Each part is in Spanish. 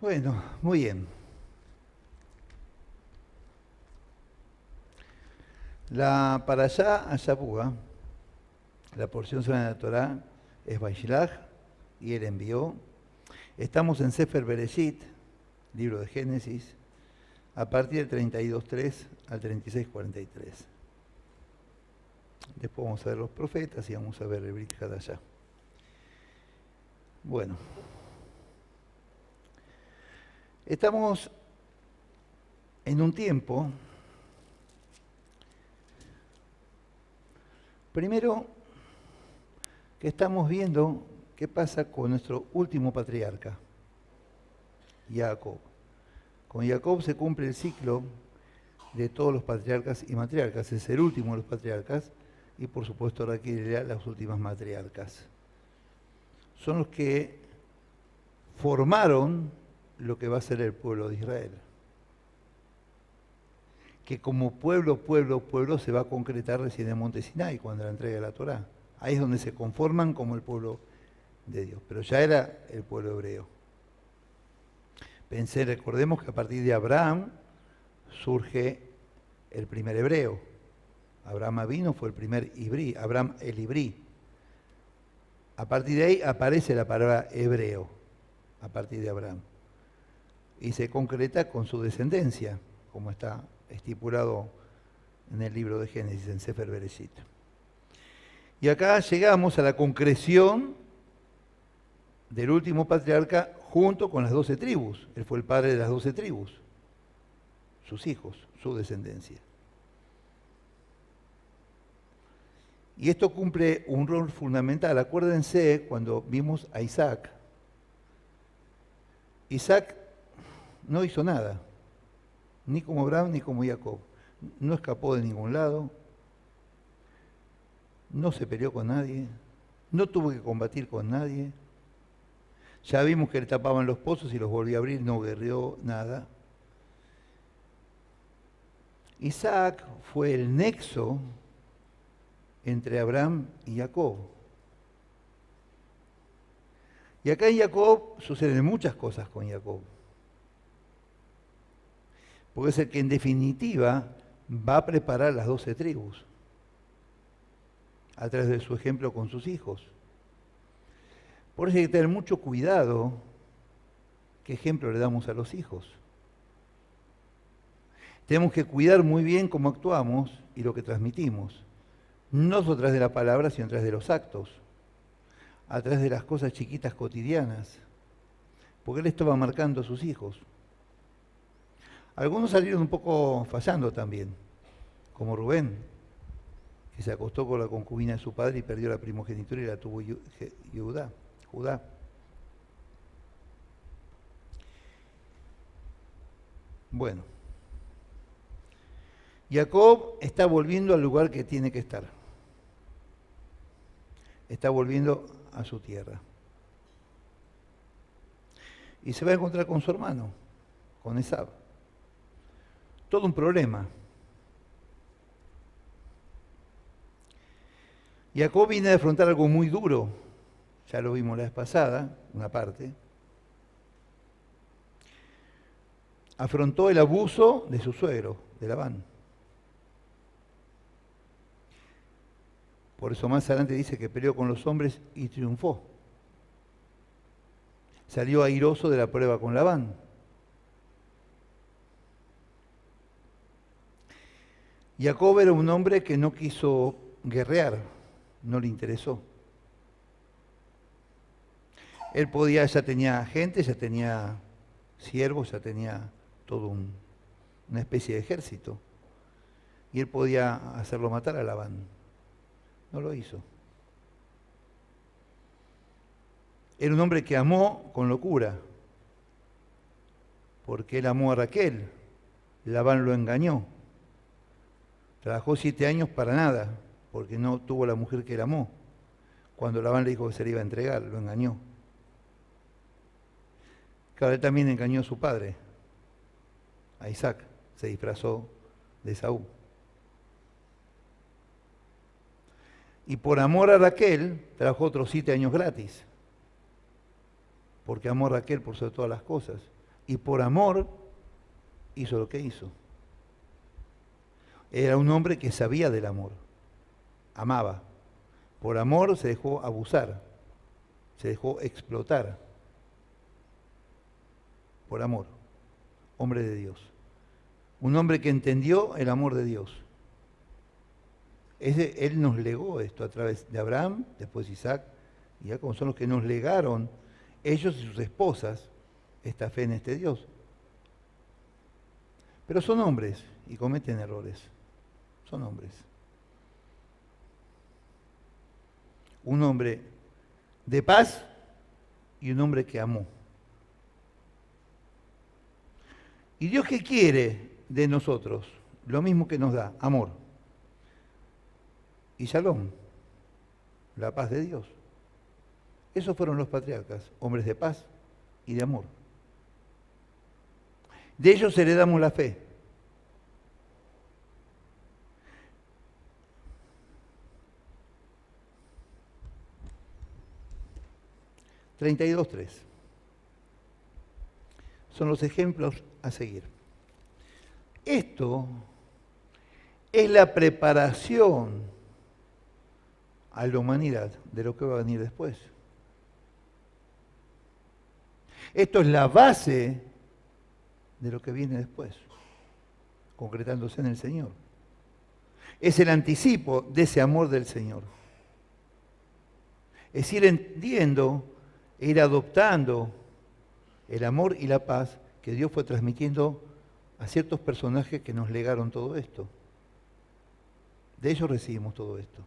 Bueno, muy bien. La parashá Ashabúa, la porción sobre la Torá, es Vaishilach, y él envió. Estamos en Sefer Bereshit, libro de Génesis, a partir del 32.3 al 36.43. Después vamos a ver los profetas y vamos a ver el Brit Hadashah. Bueno, estamos en un tiempo, primero, que estamos viendo qué pasa con nuestro último patriarca, Jacob. Con Jacob se cumple el ciclo de todos los patriarcas y matriarcas, es el último de los patriarcas, y por supuesto Raquel y Lea las últimas matriarcas. Son los que formaron lo que va a ser el pueblo de Israel, que como pueblo se va a concretar recién en Monte Sinai, cuando la entrega de la Torá. Ahí es donde se conforman como el pueblo de Dios, pero ya era el pueblo hebreo. Recordemos que a partir de Abraham surge el primer hebreo. Abraham Avino fue el primer ibrí, Abraham el ibrí. A partir de ahí aparece la palabra hebreo, a partir de Abraham. Y se concreta con su descendencia, como está estipulado en el libro de Génesis, en Sefer Bereshit. Y acá llegamos a la concreción del último patriarca junto con las 12 tribus. Él fue el padre de las 12 tribus, sus hijos, su descendencia. Y esto cumple un rol fundamental. Acuérdense cuando vimos a Isaac. Isaac no hizo nada, ni como Abraham ni como Jacob. No escapó de ningún lado, no se peleó con nadie, no tuvo que combatir con nadie. Ya vimos que le tapaban los pozos y los volvía a abrir, no guerreó nada. Isaac fue el nexo entre Abraham y Jacob. Y acá en Jacob suceden muchas cosas con Jacob. Porque es el que en definitiva va a preparar las 12 tribus a través de su ejemplo con sus hijos. Por eso hay que tener mucho cuidado qué ejemplo le damos a los hijos. Tenemos que cuidar muy bien cómo actuamos y lo que transmitimos. No solo a través de la palabra, sino a través de los actos, a través de las cosas chiquitas cotidianas. Porque él esto va marcando a sus hijos. Algunos salieron un poco fallando también, como Rubén, que se acostó con la concubina de su padre y perdió la primogenitura y la tuvo Judá. Bueno, Jacob está volviendo al lugar que tiene que estar. Está volviendo a su tierra. Y se va a encontrar con su hermano, con Esab. Todo un problema. Jacob viene a afrontar algo muy duro. Ya lo vimos la vez pasada, una parte. Afrontó el abuso de su suegro, de Labán. Por eso más adelante dice que peleó con los hombres y triunfó. Salió airoso de la prueba con Labán. Jacob era un hombre que no quiso guerrear, no le interesó. Él ya tenía gente, ya tenía siervos, ya tenía todo una especie de ejército. Y él podía hacerlo matar a Labán. No lo hizo. Era un hombre que amó con locura, porque él amó a Raquel. Labán lo engañó. Trabajó 7 años para nada, porque no tuvo la mujer que él amó. Cuando Labán le dijo que se le iba a entregar, lo engañó. Claro, él también engañó a su padre, a Isaac, se disfrazó de Esaú. Y por amor a Raquel, trabajó otros 7 años gratis. Porque amó a Raquel por sobre todas las cosas. y por amor hizo lo que hizo. Era un hombre que sabía del amor, amaba. Por amor se dejó abusar, se dejó explotar. Por amor, hombre de Dios. Un hombre que entendió el amor de Dios. Él nos legó esto a través de Abraham, después Isaac y Jacob. Son los que nos legaron, ellos y sus esposas, esta fe en este Dios. Pero son hombres y cometen errores. Son hombres. Un hombre de paz y un hombre que amó. ¿Y Dios qué quiere de nosotros? Lo mismo que nos da, amor. Y shalom, la paz de Dios. Esos fueron los patriarcas, hombres de paz y de amor. De ellos heredamos la fe. (32:3) son los ejemplos a seguir. Esto es la preparación a la humanidad de lo que va a venir después. Esto es la base de lo que viene después, concretándose en el Señor. Es el anticipo de ese amor del Señor. Es ir entendiendo e ir adoptando el amor y la paz que Dios fue transmitiendo a ciertos personajes que nos legaron todo esto. De ellos recibimos todo esto.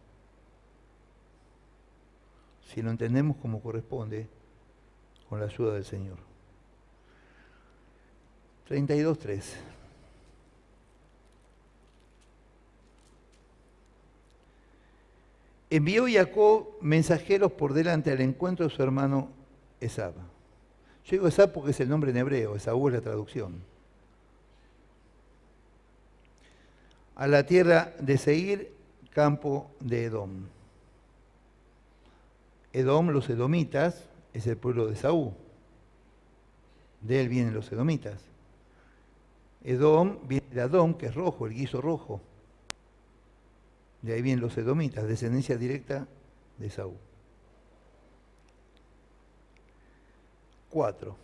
Si lo entendemos como corresponde, con la ayuda del Señor. 32:3. Envió Jacob mensajeros por delante al encuentro de su hermano Esab. Yo digo Esab porque es el nombre en hebreo, Esaú es la traducción. A la tierra de Seir, campo de Edom. Edom, los edomitas, es el pueblo de Esaú. De él vienen los edomitas. Edom viene de Adón, que es rojo, el guiso rojo. De ahí vienen los edomitas, descendencia directa de Esaú. 4.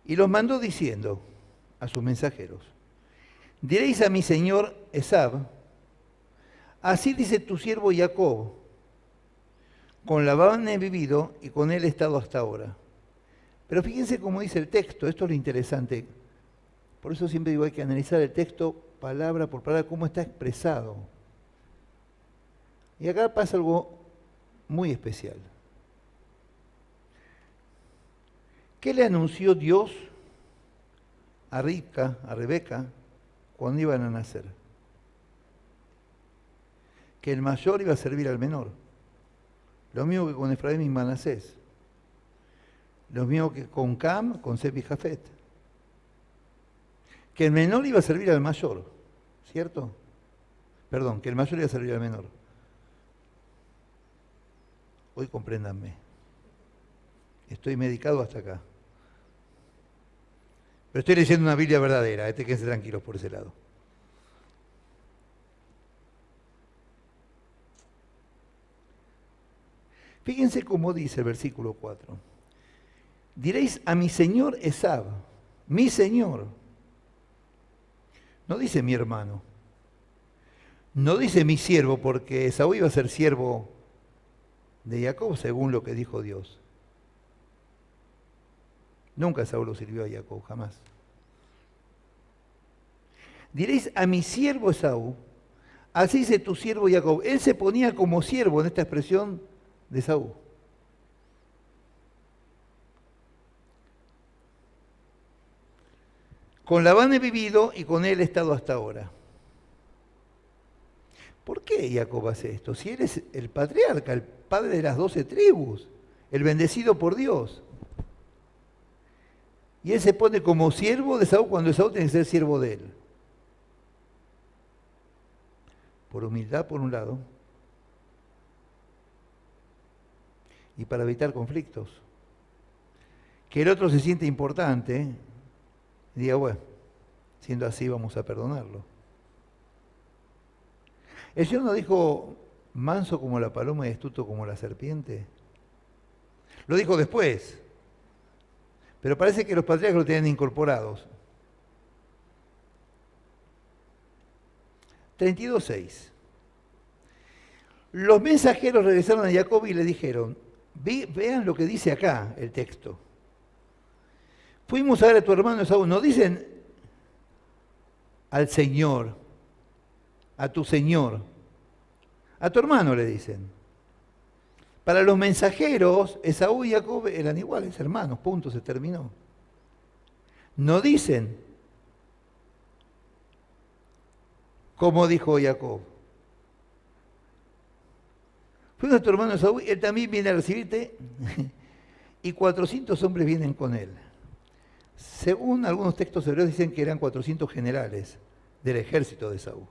Y los mandó diciendo a sus mensajeros: diréis a mi señor Esab, así dice tu siervo Jacob, con Labán he vivido y con él he estado hasta ahora. Pero fíjense cómo dice el texto, esto es lo interesante. Por eso siempre digo, hay que analizar el texto palabra por palabra, cómo está expresado. Y acá pasa algo muy especial. ¿Qué le anunció Dios a Rebeca, cuando iban a nacer? Que el mayor iba a servir al menor. Lo mismo que con Efraín y Manasés. Lo mismo que con Cam, con Seb y Jafet. Que el menor iba a servir al mayor, ¿cierto? Perdón, que el mayor iba a servir al menor. Hoy compréndanme. Estoy medicado hasta acá. Pero estoy leyendo una Biblia verdadera, quédense tranquilos por ese lado. Fíjense cómo dice el versículo 4. Diréis a mi señor Esab, mi señor. No dice mi hermano. No dice mi siervo, porque Esaú iba a ser siervo de Jacob, según lo que dijo Dios. Nunca Esaú lo sirvió a Jacob, jamás. Diréis a mi siervo Esaú, así dice tu siervo Jacob. Él se ponía como siervo en esta expresión de Esaú. Con Labán he vivido y con él he estado hasta ahora. ¿Por qué Jacob hace esto? Si él es el patriarca, el padre de las 12 tribus, el bendecido por Dios. Y él se pone como siervo de Esaú cuando Esaú tiene que ser siervo de él. Por humildad, por un lado, y para evitar conflictos. que el otro se siente importante y diga, bueno, siendo así vamos a perdonarlo. El Señor nos dijo, manso como la paloma y astuto como la serpiente. Lo dijo después, pero parece que los patriarcas lo tenían incorporados. 32:6. Los mensajeros regresaron a Jacob y le dijeron, vean lo que dice acá el texto. Fuimos a ver a tu hermano Esaú. No dicen al Señor, a tu Señor, a tu hermano le dicen. Para los mensajeros, Esaú y Jacob eran iguales, hermanos, punto, se terminó. No dicen, como dijo Jacob. Fuimos a tu hermano Esaú, él también viene a recibirte, y 400 hombres vienen con él. Según algunos textos hebreos dicen que eran 400 generales del ejército de Esaú.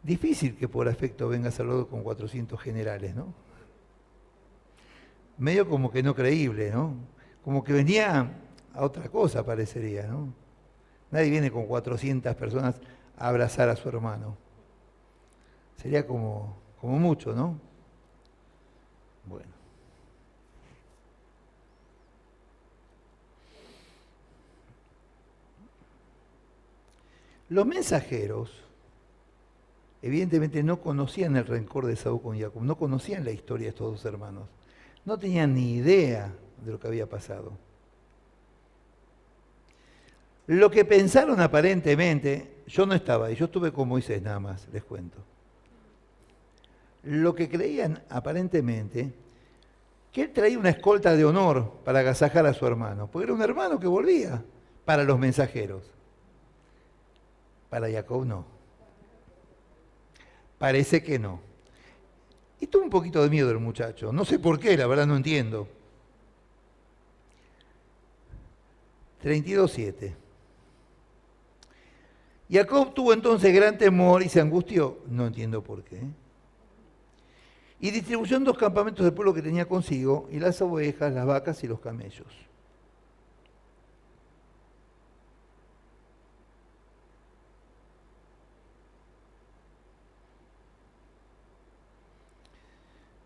Difícil que por afecto venga saludado con 400 generales, ¿no? Medio como que no creíble, ¿no? Como que venía a otra cosa, parecería, ¿no? Nadie viene con 400 personas a abrazar a su hermano. Sería como mucho, ¿no? Bueno. Los mensajeros, evidentemente, no conocían el rencor de Esaú con Jacob, no conocían la historia de estos dos hermanos, no tenían ni idea de lo que había pasado. Lo que pensaron aparentemente, yo no estaba ahí, yo estuve con Moisés nada más, les cuento. Lo que creían aparentemente, que él traía una escolta de honor para agasajar a su hermano, porque era un hermano que volvía para los mensajeros. Para Jacob no. Parece que no. Y tuvo un poquito de miedo el muchacho. No sé por qué, la verdad no entiendo. 32:7. Jacob tuvo entonces gran temor y se angustió. No entiendo por qué. Y distribuyó en 2 campamentos del pueblo que tenía consigo, y las ovejas, las vacas y los camellos.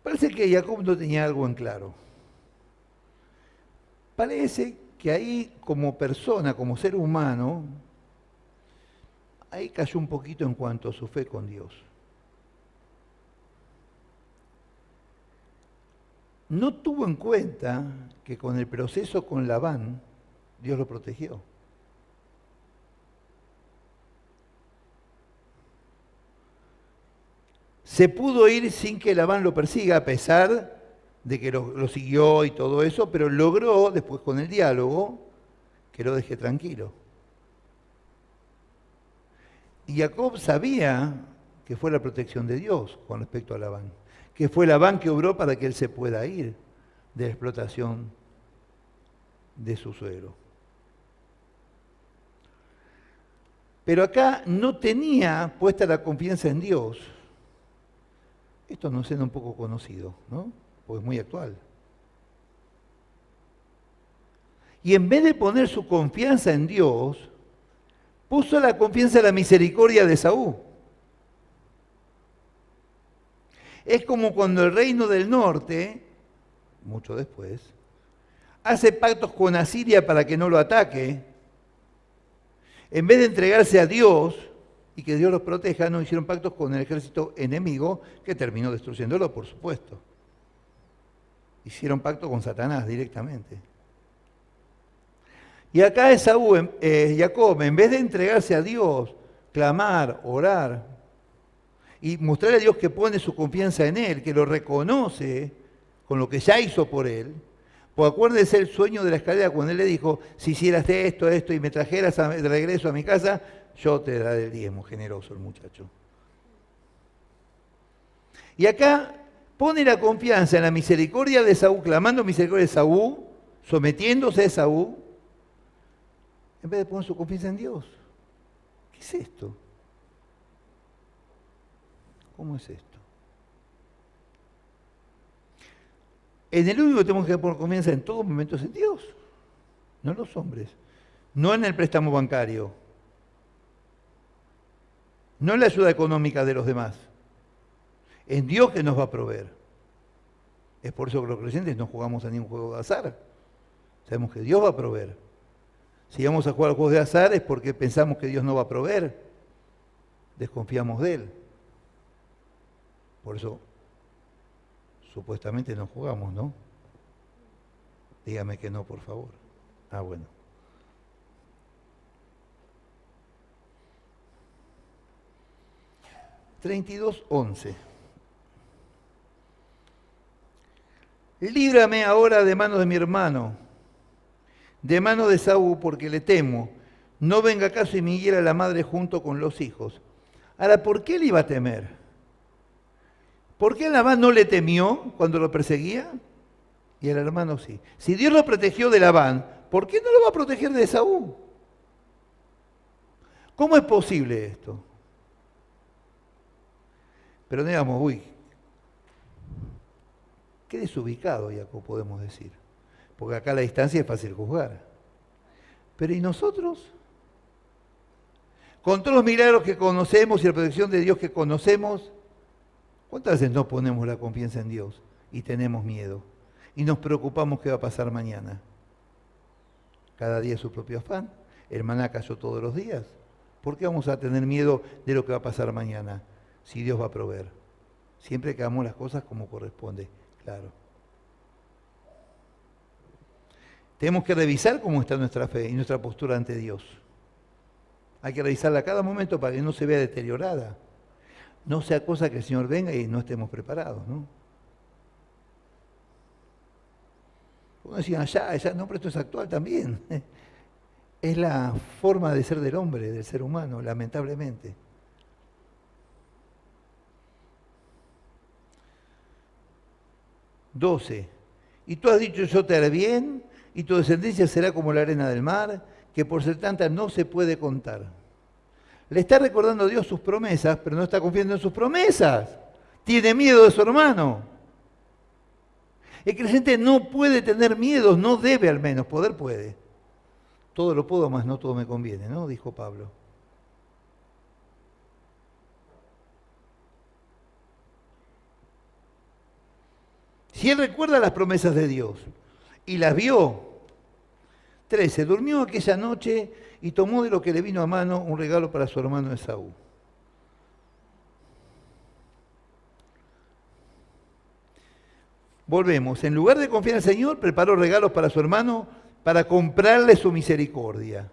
Parece que Jacob no tenía algo en claro. Parece que ahí como persona, como ser humano, ahí cayó un poquito en cuanto a su fe con Dios. No tuvo en cuenta que con el proceso con Labán, Dios lo protegió. Se pudo ir sin que Labán lo persiga, a pesar de que lo siguió y todo eso, pero logró, después con el diálogo, que lo deje tranquilo. Y Jacob sabía que fue la protección de Dios con respecto a Labán, que fue Labán que obró para que él se pueda ir de la explotación de su suegro. Pero acá no tenía puesta la confianza en Dios. Esto nos suena un poco conocido, ¿no? Porque es muy actual. Y en vez de poner su confianza en Dios, puso la confianza en la misericordia de Esaú. Es como cuando el reino del norte, mucho después, hace pactos con Asiria para que no lo ataque. En vez de entregarse a Dios y que Dios los proteja, no hicieron pactos con el ejército enemigo que terminó destruyéndolo, por supuesto. Hicieron pacto con Satanás directamente. Y acá Jacob, en vez de entregarse a Dios, clamar, orar y mostrarle a Dios que pone su confianza en Él, que lo reconoce con lo que ya hizo por Él, pues acuérdense el sueño de la escalera cuando Él le dijo, si hicieras esto y me trajeras de regreso a mi casa, yo te daré el diezmo, generoso el muchacho. Y acá pone la confianza en la misericordia de Esaú, clamando misericordia de Esaú, sometiéndose a Esaú, en vez de poner su confianza en Dios. ¿Qué es esto? ¿Cómo es esto? En el único que tenemos que poner confianza en todo momento es en Dios, no en los hombres, no en el préstamo bancario, no en la ayuda económica de los demás, en Dios que nos va a proveer. Es por eso que los creyentes no jugamos a ningún juego de azar. Sabemos que Dios va a proveer. Si vamos a jugar a juegos de azar es porque pensamos que Dios no va a proveer. Desconfiamos de Él. Por eso, supuestamente no jugamos, ¿no? Dígame que no, por favor. Ah, bueno. (32:11) Líbrame ahora de manos de mi hermano, de mano de Esaú, porque le temo. No venga acaso y me hiera la madre junto con los hijos. Ahora, ¿por qué le iba a temer? ¿Por qué Labán no le temió cuando lo perseguía? Y el hermano sí. Si Dios lo protegió de Labán, ¿por qué no lo va a proteger de Esaú? ¿Cómo es posible esto? Pero digamos, uy, qué desubicado, Jacob, podemos decir. Porque acá a la distancia es fácil juzgar. Pero ¿y nosotros? Con todos los milagros que conocemos y la protección de Dios que conocemos, ¿cuántas veces no ponemos la confianza en Dios y tenemos miedo? Y nos preocupamos qué va a pasar mañana. Cada día su propio afán. El maná cayó todos los días. ¿Por qué vamos a tener miedo de lo que va a pasar mañana si Dios va a proveer? Siempre que hagamos las cosas como corresponde, claro. Tenemos que revisar cómo está nuestra fe y nuestra postura ante Dios. Hay que revisarla a cada momento para que no se vea deteriorada. No sea cosa que el Señor venga y no estemos preparados, ¿no? Como decían allá, no, pero esto es actual también. Es la forma de ser del hombre, del ser humano, lamentablemente. (12) Y tú has dicho, yo te haré bien, y tu descendencia será como la arena del mar, que por ser tanta no se puede contar. Le está recordando a Dios sus promesas, pero no está confiando en sus promesas. Tiene miedo de su hermano. El creyente no puede tener miedos, no debe al menos, poder puede. Todo lo puedo, mas no todo me conviene, ¿no? Dijo Pablo. Si él recuerda las promesas de Dios y las vio. 13. Durmió aquella noche y tomó de lo que le vino a mano un regalo para su hermano Esaú. Volvemos. En lugar de confiar en el Señor, preparó regalos para su hermano para comprarle su misericordia.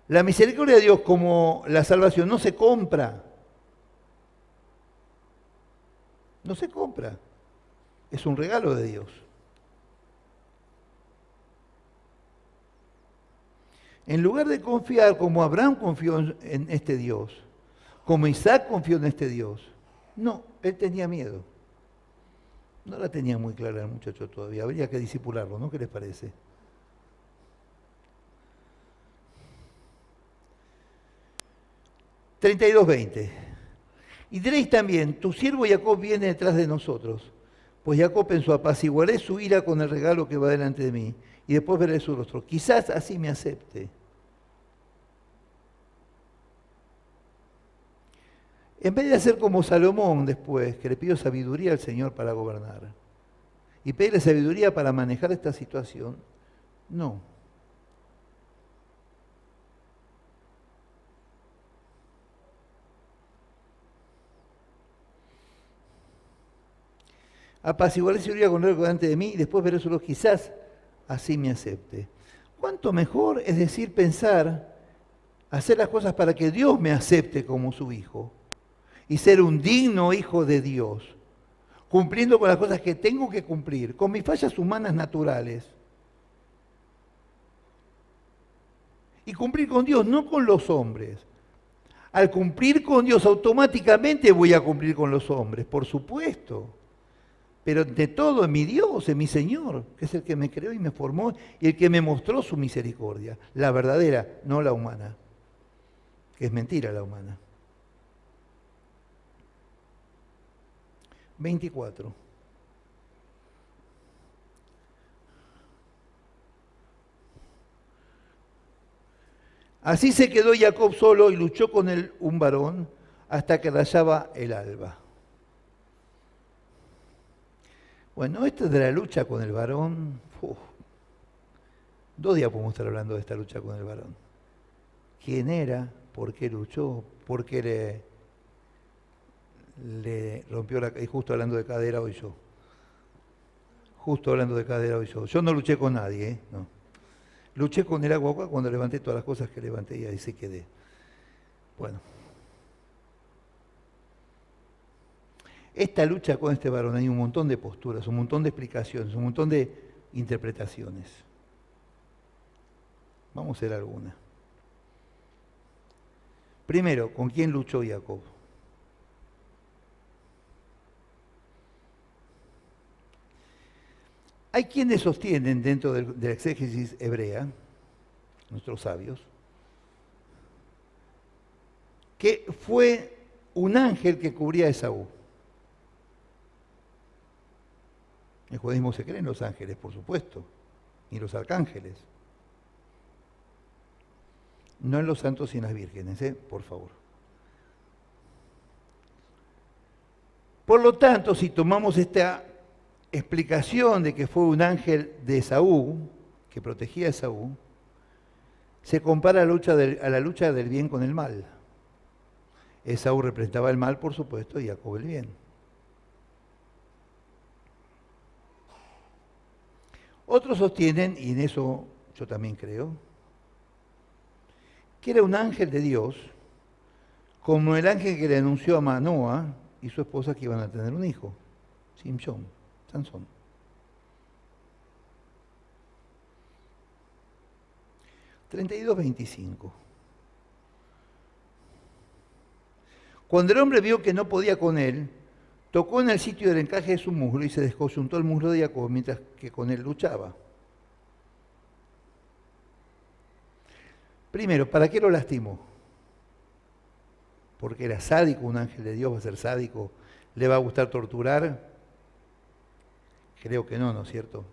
La misericordia de Dios, como la salvación, no se compra. No se compra. Es un regalo de Dios. En lugar de confiar como Abraham confió en este Dios, como Isaac confió en este Dios, no, él tenía miedo. No la tenía muy clara el muchacho todavía, habría que disipularlo, ¿no? ¿Qué les parece? (32:20) Y diréis también, tu siervo Jacob viene detrás de nosotros. Pues Jacob pensó, apaciguaré su ira con el regalo que va delante de mí, y después veré su rostro. Quizás así me acepte. En vez de hacer como Salomón después, que le pidió sabiduría al Señor para gobernar, y pedirle sabiduría para manejar esta situación, no. Apaciguaré su ira con el regalo delante de mí, y después veré su rostro. Quizás así me acepte. ¿Cuánto mejor es decir, pensar, hacer las cosas para que Dios me acepte como su hijo y ser un digno hijo de Dios, cumpliendo con las cosas que tengo que cumplir, con mis fallas humanas naturales, y cumplir con Dios, no con los hombres? Al cumplir con Dios automáticamente voy a cumplir con los hombres, por supuesto. Pero de todo en mi Dios, en mi Señor, que es el que me creó y me formó y el que me mostró su misericordia, la verdadera, no la humana, que es mentira la humana. 24. Así se quedó Jacob solo y luchó con él un varón hasta que rayaba el alba. Bueno, esto de la lucha con el varón, 2 días podemos estar hablando de esta lucha con el varón. ¿Quién era? ¿Por qué luchó? ¿Por qué le rompió la... Y justo hablando de cadera hoy yo. Justo hablando de cadera hoy yo. Yo no luché con nadie, ¿eh? No. Luché con el agua cuando levanté todas las cosas que levanté y ahí se quedé. Bueno. Esta lucha con este varón hay un montón de posturas, un montón de explicaciones, un montón de interpretaciones. Vamos a hacer alguna. Primero, ¿con quién luchó Jacob? Hay quienes sostienen dentro de la exégesis hebrea, nuestros sabios, que fue un ángel que cubría a Esaú. En el judaísmo se creen los ángeles, por supuesto, y los arcángeles. No en los santos y en las vírgenes, por favor. Por lo tanto, si tomamos esta explicación de que fue un ángel de Esaú, que protegía a Esaú, se compara a la lucha del bien con el mal. Esaú representaba el mal, por supuesto, y Jacob el bien. Otros sostienen, y en eso yo también creo, que era un ángel de Dios, como el ángel que le anunció a Manoa y su esposa que iban a tener un hijo, Sansón. (32:25). Cuando el hombre vio que no podía con él, tocó en el sitio del encaje de su muslo y se descoyuntó el muslo de Jacob mientras que con él luchaba. Primero, ¿para qué lo lastimó? Porque era sádico, un ángel de Dios va a ser sádico, ¿le va a gustar torturar? Creo que no, ¿no es cierto?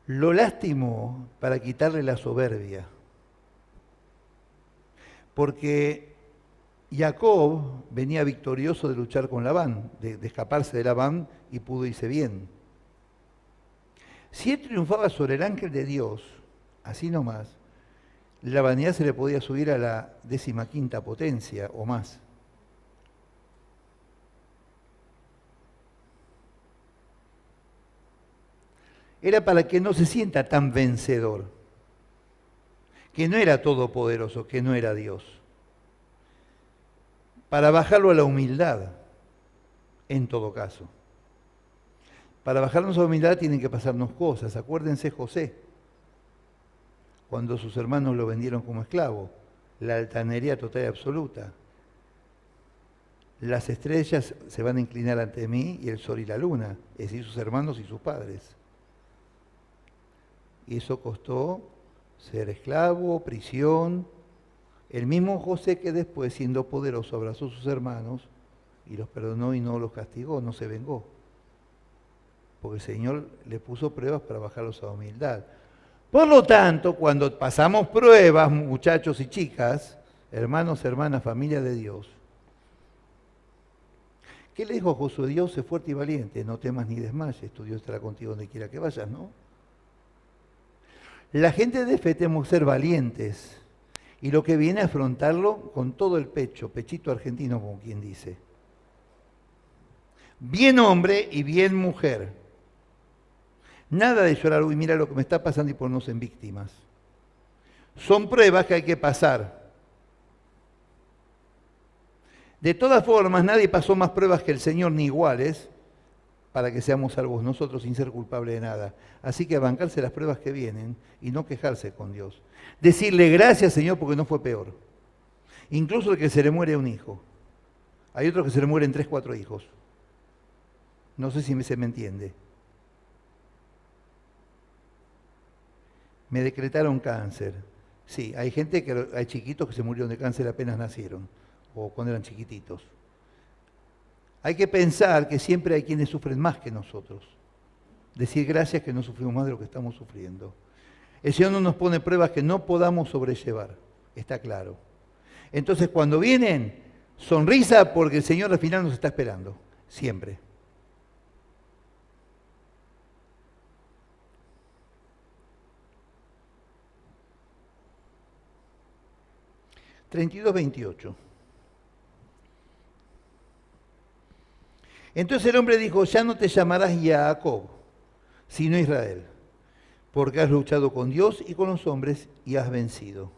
Lo lastimó para quitarle la soberbia, porque Jacob venía victorioso de luchar con Labán, de escaparse de Labán y pudo irse bien. Si él triunfaba sobre el ángel de Dios, así nomás, la vanidad se le podía subir a la 15ª potencia o más. Era para que no se sienta tan vencedor, que no era todopoderoso, que no era Dios. Para bajarlo a la humildad, en todo caso. Para bajarnos a la humildad tienen que pasarnos cosas. Acuérdense José, cuando sus hermanos lo vendieron como esclavo, la altanería total y absoluta. Las estrellas se van a inclinar ante mí y el sol y la luna, es decir, sus hermanos y sus padres. Y eso costó ser esclavo, prisión. El mismo José que después, siendo poderoso, abrazó a sus hermanos y los perdonó y no los castigó, no se vengó. Porque el Señor le puso pruebas para bajarlos a la humildad. Por lo tanto, cuando pasamos pruebas, muchachos y chicas, hermanos, hermanas, familia de Dios, ¿qué le dijo Josué? Dios es fuerte y valiente, no temas ni desmayes, tu Dios estará contigo donde quiera que vayas, ¿no? La gente de fe tenemos que ser valientes y lo que viene a afrontarlo con todo el pecho, pechito argentino como quien dice. Bien hombre y bien mujer. Nada de llorar, uy, mira lo que me está pasando y ponernos en víctimas. Son pruebas que hay que pasar. De todas formas, nadie pasó más pruebas que el Señor, ni iguales, para que seamos salvos nosotros sin ser culpables de nada. Así que bancarse las pruebas que vienen y no quejarse con Dios. Decirle gracias, Señor, porque no fue peor. Incluso el que se le muere un hijo. Hay otros que se le mueren 3, 4 hijos. No sé si se me entiende. Me decretaron cáncer. Sí, hay hay chiquitos que se murieron de cáncer apenas nacieron o cuando eran chiquititos. Hay que pensar que siempre hay quienes sufren más que nosotros. Decir gracias que no sufrimos más de lo que estamos sufriendo. El Señor no nos pone pruebas que no podamos sobrellevar, está claro. Entonces cuando vienen, sonrisa porque el Señor al final nos está esperando, siempre. (32:28). Entonces el hombre dijo, ya no te llamarás Jacob, sino Israel, porque has luchado con Dios y con los hombres y has vencido.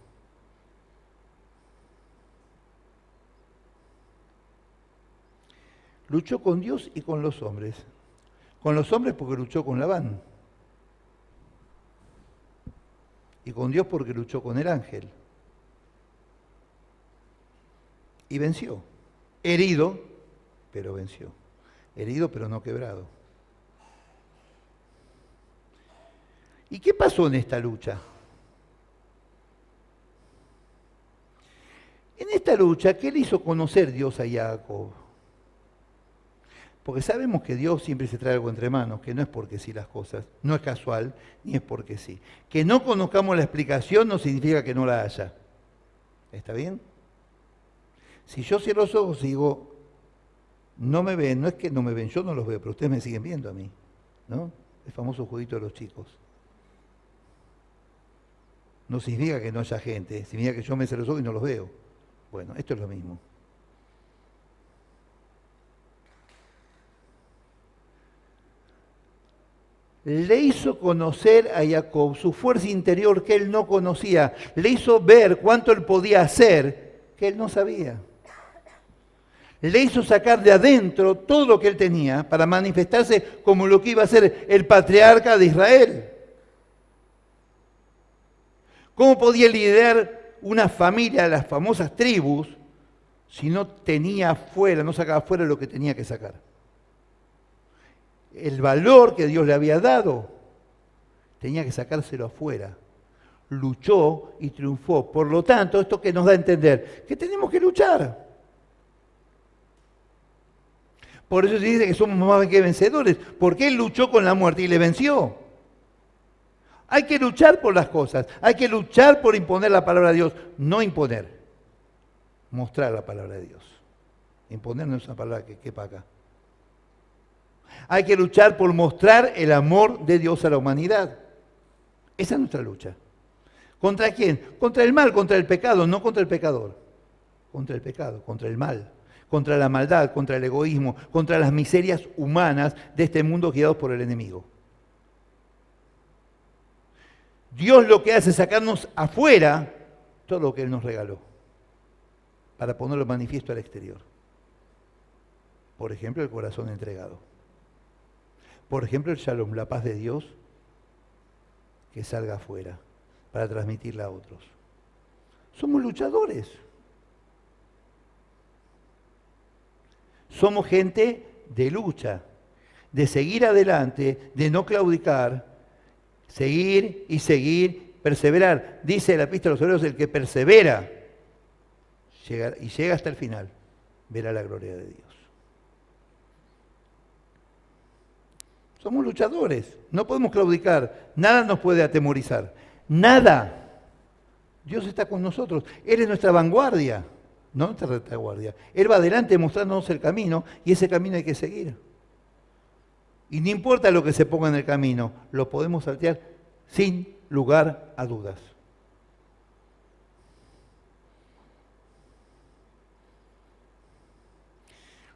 Luchó con Dios y con los hombres. Con los hombres porque luchó con Labán. Y con Dios porque luchó con el ángel. Y venció. Herido, pero venció. Herido, pero no quebrado. ¿Y qué pasó en esta lucha? En esta lucha, ¿qué le hizo conocer Dios a Jacob? Porque sabemos que Dios siempre se trae algo entre manos, que no es porque sí las cosas, no es casual, ni es porque sí. Que no conozcamos la explicación no significa que no la haya. ¿Está bien? Si yo cierro los ojos y digo, no me ven, no es que no me ven, yo no los veo, pero ustedes me siguen viendo a mí, ¿no? El famoso jueguito de los chicos. No significa que no haya gente, significa que yo me cierro los ojos y no los veo. Bueno, esto es lo mismo. Le hizo conocer a Jacob su fuerza interior que él no conocía. Le hizo ver cuánto él podía hacer que él no sabía. Le hizo sacar de adentro todo lo que él tenía para manifestarse como lo que iba a ser el patriarca de Israel. ¿Cómo podía liderar una familia de las famosas tribus si no tenía afuera, no sacaba afuera lo que tenía que sacar? El valor que Dios le había dado, tenía que sacárselo afuera. Luchó y triunfó. Por lo tanto, esto que nos da a entender, que tenemos que luchar. Por eso se dice que somos más que vencedores, porque él luchó con la muerte y le venció. Hay que luchar por las cosas, hay que luchar por imponer la palabra de Dios, no imponer, mostrar la palabra de Dios. Imponer no es una palabra que quepa acá. Hay que luchar por mostrar el amor de Dios a la humanidad. Esa es nuestra lucha. ¿Contra quién? Contra el mal, contra el pecado, no contra el pecador. Contra el pecado, contra el mal, contra la maldad, contra el egoísmo, contra las miserias humanas de este mundo guiados por el enemigo. Dios lo que hace es sacarnos afuera todo lo que Él nos regaló, para ponerlo manifiesto al exterior. Por ejemplo, el corazón entregado. Por ejemplo, el shalom, la paz de Dios, que salga afuera para transmitirla a otros. Somos luchadores. Somos gente de lucha, de seguir adelante, de no claudicar, seguir y seguir, perseverar. Dice la Epístola a los Hebreos, el que persevera y llega hasta el final, verá la gloria de Dios. Somos luchadores, no podemos claudicar, nada nos puede atemorizar, nada. Dios está con nosotros, Él es nuestra vanguardia, no nuestra retaguardia. Él va adelante mostrándonos el camino y ese camino hay que seguir. Y no importa lo que se ponga en el camino, lo podemos saltear sin lugar a dudas.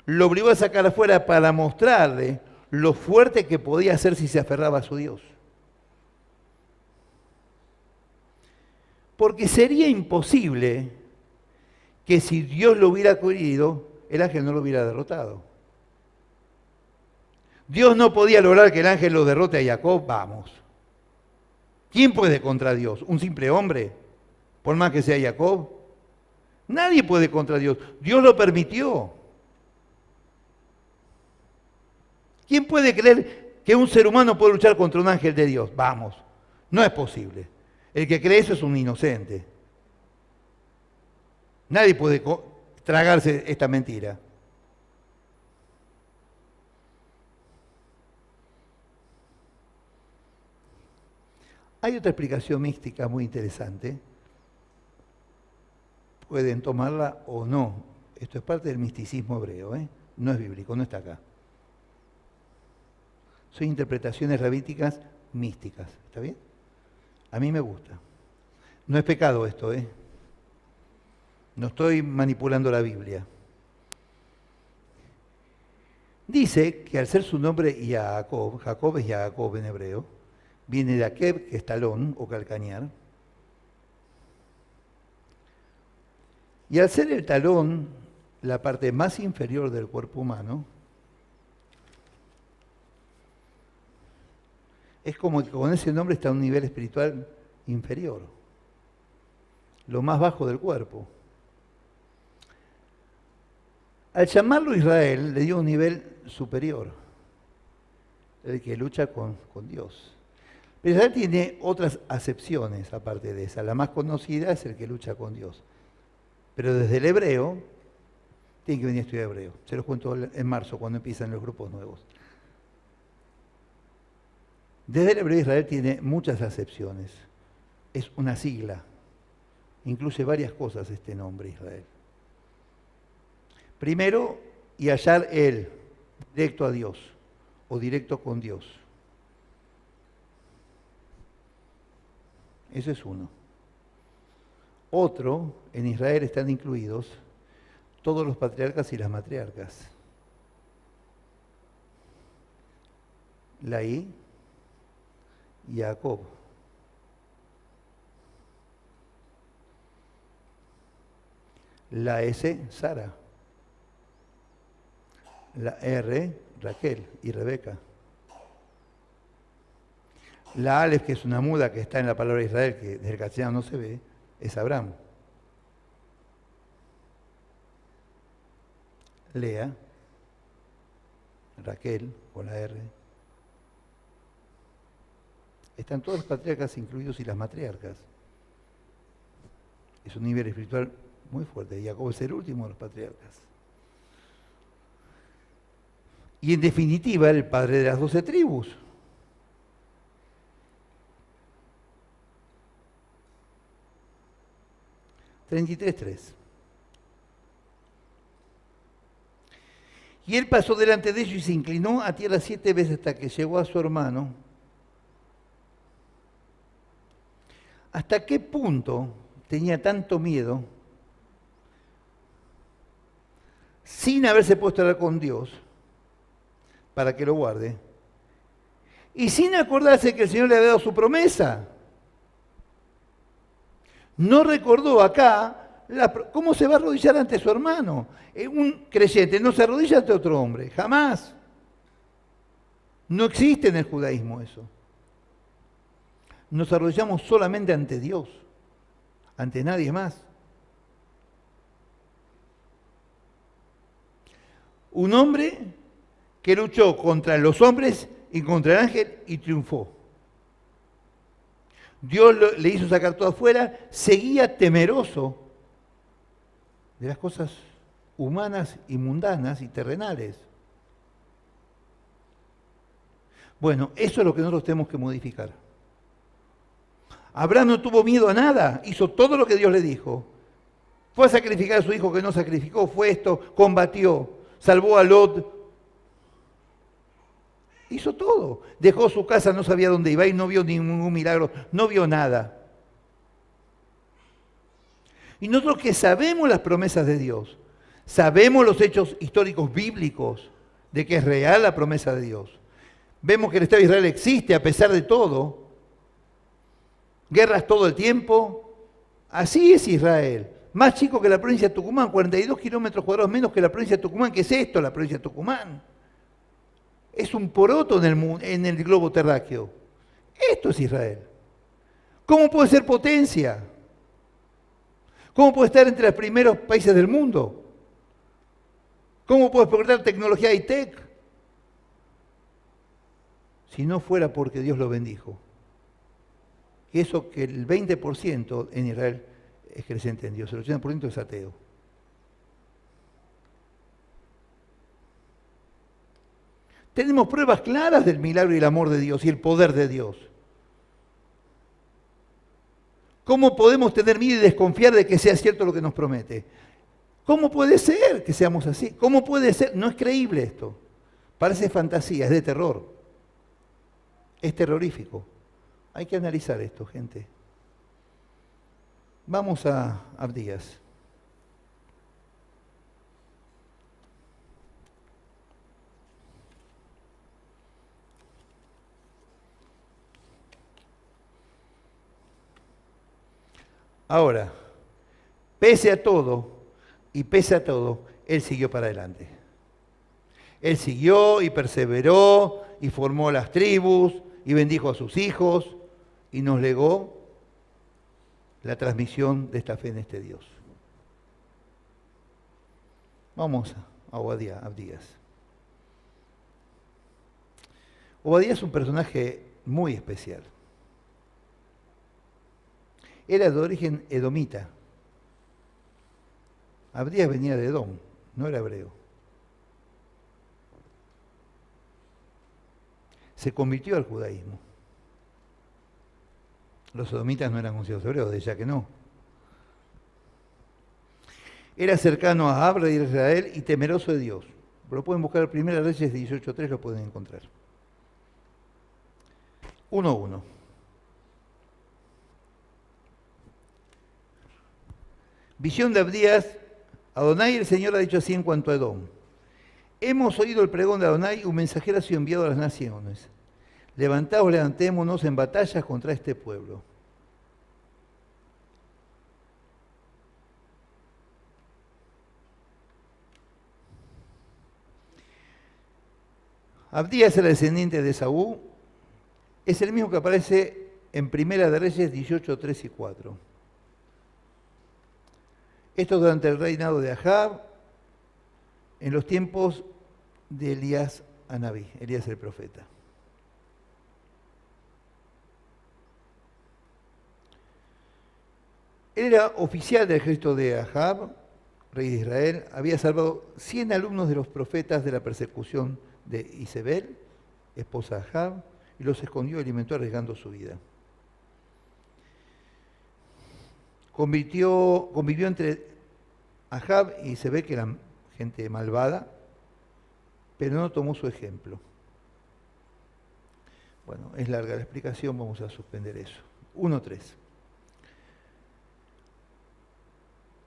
Lo obligó a sacar afuera para mostrarle lo fuerte que podía ser si se aferraba a su Dios. Porque sería imposible que si Dios lo hubiera querido, el ángel no lo hubiera derrotado. Dios no podía lograr que el ángel lo derrote a Jacob, vamos. ¿Quién puede contra Dios? ¿Un simple hombre? Por más que sea Jacob. Nadie puede contra Dios. Dios lo permitió. ¿Quién puede creer que un ser humano puede luchar contra un ángel de Dios? Vamos, no es posible. El que cree eso es un inocente. Nadie puede tragarse esta mentira. Hay otra explicación mística muy interesante. Pueden tomarla o no. Esto es parte del misticismo hebreo, ¿eh? No es bíblico, no está acá. Son interpretaciones rabínicas místicas, ¿está bien? A mí me gusta. No es pecado esto, ¿eh? No estoy manipulando la Biblia. Dice que al ser su nombre Jacob, Jacob es Jacob en hebreo, viene de Akeb, que es talón o calcañar. Y al ser el talón la parte más inferior del cuerpo humano, es como que con ese nombre está a un nivel espiritual inferior, lo más bajo del cuerpo. Al llamarlo Israel, le dio un nivel superior, el que lucha con Dios. Pero Israel tiene otras acepciones aparte de esa. La más conocida es el que lucha con Dios. Pero desde el hebreo, tienen que venir a estudiar hebreo. Se los cuento en marzo, cuando empiezan los grupos nuevos. Desde el hebreo, Israel tiene muchas acepciones. Es una sigla. Incluye varias cosas este nombre, Israel. Primero, y hallar él, directo a Dios, o directo con Dios. Ese es uno. Otro, en Israel están incluidos todos los patriarcas y las matriarcas. Laí y Jacob. La S, Sara. La R, Raquel y Rebeca. La Aleph, que es una muda que está en la palabra Israel, que desde el castellano no se ve, es Abraham. Lea, Raquel, con la R. Están todos los patriarcas incluidos y las matriarcas. Es un nivel espiritual muy fuerte. Y Jacob es el último de los patriarcas. Y en definitiva, el padre de las 12 tribus. (33:3). Y él pasó delante de ellos y se inclinó a tierra 7 veces hasta que llegó a su hermano. ¿Hasta qué punto tenía tanto miedo, sin haberse puesto a hablar con Dios, para que lo guarde, y sin acordarse que el Señor le había dado su promesa? No recordó acá cómo se va a arrodillar ante su hermano. Un creyente no se arrodilla ante otro hombre, jamás. No existe en el judaísmo eso. Nos arrodillamos solamente ante Dios, ante nadie más. Un hombre que luchó contra los hombres y contra el ángel y triunfó. Dios le hizo sacar todo afuera, seguía temeroso de las cosas humanas y mundanas y terrenales. Bueno, eso es lo que nosotros tenemos que modificar. Abraham no tuvo miedo a nada, hizo todo lo que Dios le dijo. Fue a sacrificar a su hijo que no sacrificó, fue esto, combatió, salvó a Lot. Hizo todo. Dejó su casa, no sabía dónde iba y no vio ningún milagro, no vio nada. Y nosotros que sabemos las promesas de Dios, sabemos los hechos históricos bíblicos de que es real la promesa de Dios. Vemos que el Estado de Israel existe a pesar de todo. Guerras todo el tiempo. Así es Israel. Más chico que la provincia de Tucumán, 42 kilómetros cuadrados menos que la provincia de Tucumán. ¿Qué es esto, la provincia de Tucumán? Es un poroto en el globo terráqueo. Esto es Israel. ¿Cómo puede ser potencia? ¿Cómo puede estar entre los primeros países del mundo? ¿Cómo puede exportar tecnología high-tech? Si no fuera porque Dios lo bendijo. Y eso que el 20% en Israel es creyente en Dios, el 80% es ateo. Tenemos pruebas claras del milagro y el amor de Dios y el poder de Dios. ¿Cómo podemos tener miedo y desconfiar de que sea cierto lo que nos promete? ¿Cómo puede ser que seamos así? ¿Cómo puede ser? No es creíble esto. Parece fantasía, es de terror. Es terrorífico. Hay que analizar esto, gente. Vamos a Abdías. Ahora, pese a todo, él siguió para adelante. Él siguió y perseveró y formó las tribus y bendijo a sus hijos y nos legó la transmisión de esta fe en este Dios. Vamos a Abdías. Obadías es un personaje muy especial. Era de origen edomita. Abdías venía de Edom, no era hebreo. Se convirtió al judaísmo. Los edomitas no eran considerados hebreos, de ya que no. Era cercano a Ahab, rey de Israel, y temeroso de Dios. Lo pueden buscar en 1 Reyes 18:3, lo pueden encontrar. 1:1. Visión de Abdías. Adonai, el Señor, ha dicho así en cuanto a Edom. Hemos oído el pregón de Adonai, un mensajero ha sido enviado a las naciones. Levantaos, levantémonos en batallas contra este pueblo. Abdías era descendiente de Esaú, es el mismo que aparece en 1 de Reyes 18:3 y 4. Esto durante el reinado de Ahab, en los tiempos de Elías Anabí, Elías el profeta. Él era oficial del ejército de Ahab, rey de Israel, había salvado 100 alumnos de los profetas de la persecución de Isabel, esposa de Ahab, y los escondió y alimentó arriesgando su vida. Convivió entre Ahab y Isabel, que eran gente malvada, pero no tomó su ejemplo. Bueno, es larga la explicación, vamos a suspender eso. 1:3.